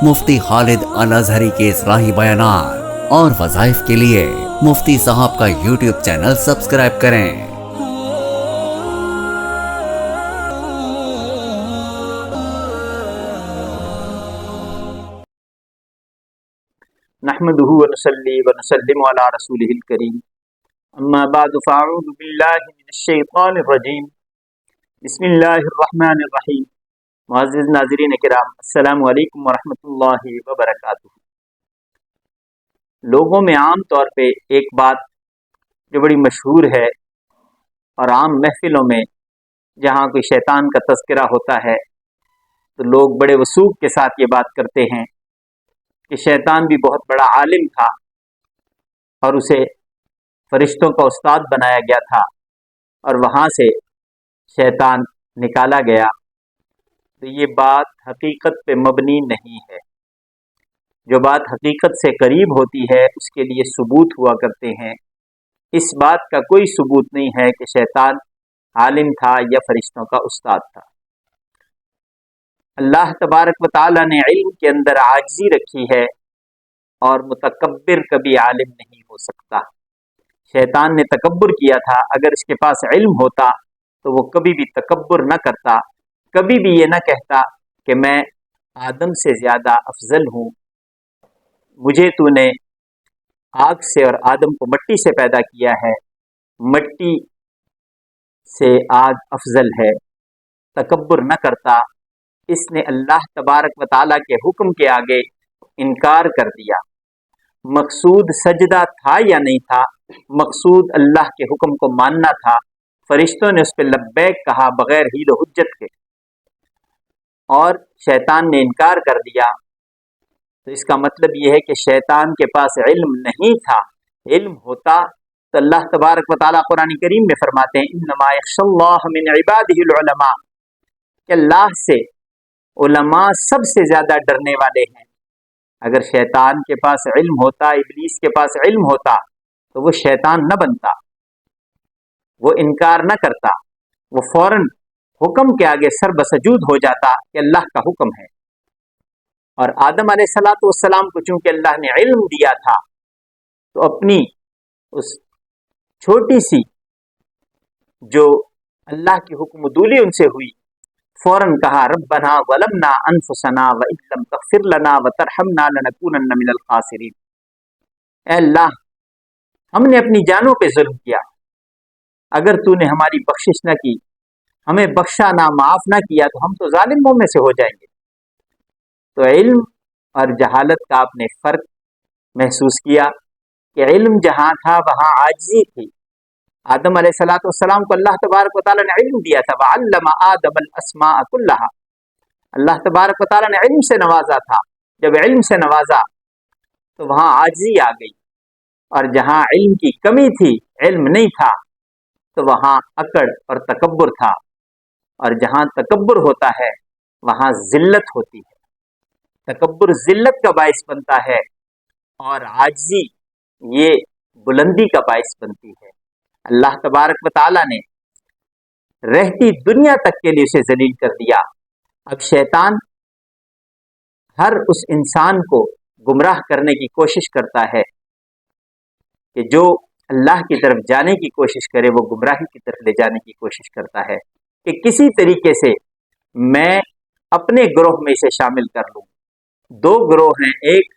مفتی خالد الازہری کے اصلاحی بیانات اور وظائف کے لیے مفتی صاحب کا یوٹیوب چینل سبسکرائب کریں۔ نحمده ونصلي ونسلم على رسوله الكريم اما بعد فاعوذ بالله من الشیطان الرجیم بسم اللہ الرحمن الرحیم۔ معزز ناظرین کرام، السلام علیکم ورحمۃ اللہ وبرکاتہ۔ لوگوں میں عام طور پہ ایک بات جو بڑی مشہور ہے اور عام محفلوں میں جہاں کوئی شیطان کا تذکرہ ہوتا ہے تو لوگ بڑے وثوق کے ساتھ یہ بات کرتے ہیں کہ شیطان بھی بہت بڑا عالم تھا اور اسے فرشتوں کا استاد بنایا گیا تھا اور وہاں سے شیطان نکالا گیا۔ تو یہ بات حقیقت پہ مبنی نہیں ہے۔ جو بات حقیقت سے قریب ہوتی ہے اس کے لیے ثبوت ہوا کرتے ہیں۔ اس بات کا کوئی ثبوت نہیں ہے کہ شیطان عالم تھا یا فرشتوں کا استاد تھا۔ اللہ تبارک و تعالی نے علم کے اندر عاجزی رکھی ہے اور متکبر کبھی عالم نہیں ہو سکتا۔ شیطان نے تکبر کیا تھا، اگر اس کے پاس علم ہوتا تو وہ کبھی بھی تکبر نہ کرتا، کبھی بھی یہ نہ کہتا کہ میں آدم سے زیادہ افضل ہوں، مجھے تو نے آگ سے اور آدم کو مٹی سے پیدا کیا ہے، مٹی سے آگ افضل ہے، تکبر نہ کرتا۔ اس نے اللہ تبارک و تعالیٰ کے حکم کے آگے انکار کر دیا۔ مقصود سجدہ تھا یا نہیں تھا؟ مقصود اللہ کے حکم کو ماننا تھا۔ فرشتوں نے اس پہ لبیک کہا بغیر حیل و حجت کے، اور شیطان نے انکار کر دیا۔ تو اس کا مطلب یہ ہے کہ شیطان کے پاس علم نہیں تھا۔ علم ہوتا تو اللہ تبارک و تعالیٰ قرآن کریم میں فرماتے ہیں انما یخشی اللہ من عبادہ العلماء، کہ اللہ سے علماء سب سے زیادہ ڈرنے والے ہیں۔ اگر شیطان کے پاس علم ہوتا، ابلیس کے پاس علم ہوتا تو وہ شیطان نہ بنتا، وہ انکار نہ کرتا، وہ فوراً حکم کے آگے سر بسجود ہو جاتا کہ اللہ کا حکم ہے۔ اور آدم علیہ السلام کو چونکہ اللہ نے علم دیا تھا تو اپنی اس چھوٹی سی جو اللہ کی حکم دولی ان سے ہوئی، فوراً کہا ربنا ظلمنا انفسنا وان لم تغفر لنا وترحمنا لنکونن من الخاسرین۔ اے اللہ، ہم نے اپنی جانوں پہ ظلم کیا، اگر تو نے ہماری بخشش نہ کی، ہمیں بخشا نہ، معاف نہ کیا تو ہم تو ظالموں میں سے ہو جائیں گے۔ تو علم اور جہالت کا آپ نے فرق محسوس کیا کہ علم جہاں تھا وہاں عاجزی تھی۔ آدم علیہ السلام کو اللہ تبارک و تعالیٰ نے علم دیا تھا، وَعَلَّمَ آدَمَ الْأَسْمَاءَ كُلَّهَا، اللہ تبارک و تعالیٰ نے علم سے نوازا تھا۔ جب علم سے نوازا تو وہاں عاجزی آ گئی، اور جہاں علم کی کمی تھی، علم نہیں تھا، تو وہاں اکڑ اور تکبر تھا، اور جہاں تکبر ہوتا ہے وہاں ذلت ہوتی ہے۔ تکبر ذلت کا باعث بنتا ہے اور عاجزی یہ بلندی کا باعث بنتی ہے۔ اللہ تبارک و تعالیٰ نے رہتی دنیا تک کے لیے اسے ذلیل کر دیا۔ اب شیطان ہر اس انسان کو گمراہ کرنے کی کوشش کرتا ہے کہ جو اللہ کی طرف جانے کی کوشش کرے وہ گمراہی کی طرف لے جانے کی کوشش کرتا ہے کہ کسی طریقے سے میں اپنے گروہ میں اسے شامل کر لوں۔ دو گروہ ہیں، ایک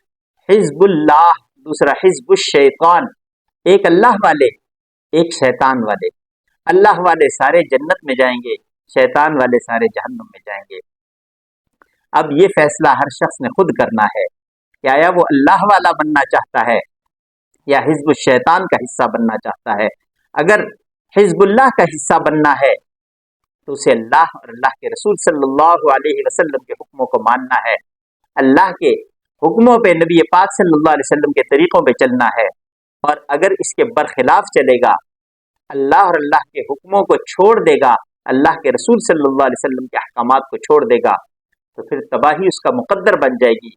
حزب اللہ، دوسرا حزب الشیطان۔ ایک اللہ والے، ایک شیطان والے۔ اللہ والے سارے جنت میں جائیں گے، شیطان والے سارے جہنم میں جائیں گے۔ اب یہ فیصلہ ہر شخص نے خود کرنا ہے کہ آیا وہ اللہ والا بننا چاہتا ہے یا حزب الشیطان کا حصہ بننا چاہتا ہے۔ اگر حزب اللہ کا حصہ بننا ہے تو اسے اللہ اور اللہ کے رسول صلی اللہ علیہ وسلم کے حکموں کو ماننا ہے، اللہ کے حکموں پہ، نبی پاک صلی اللہ علیہ وسلم کے طریقوں پہ چلنا ہے۔ اور اگر اس کے برخلاف چلے گا، اللہ اور اللہ کے حکموں کو چھوڑ دے گا، اللہ کے رسول صلی اللہ علیہ وسلم کے احکامات کو چھوڑ دے گا، تو پھر تباہی اس کا مقدر بن جائے گی،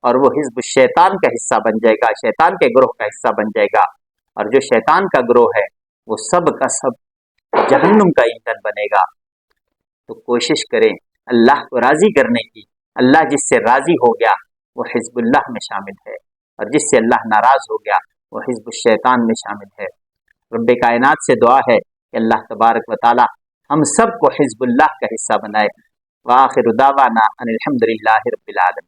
اور وہ حزب الشیطان کا حصہ بن جائے گا، شیطان کے گروہ کا حصہ بن جائے گا۔ اور جو شیطان کا گروہ ہے وہ سب کا سب جہنم کا ایندھن بنے گا۔ تو کوشش کریں اللہ کو راضی کرنے کی۔ اللہ جس سے راضی ہو گیا وہ حزب اللہ میں شامل ہے، اور جس سے اللہ ناراض ہو گیا وہ حزب الشیطان میں شامل ہے۔ رب کائنات سے دعا ہے کہ اللہ تبارک و تعالی ہم سب کو حزب اللہ کا حصہ بنائے۔ وآخر دعوانا ان الحمد للہ رب العالمین۔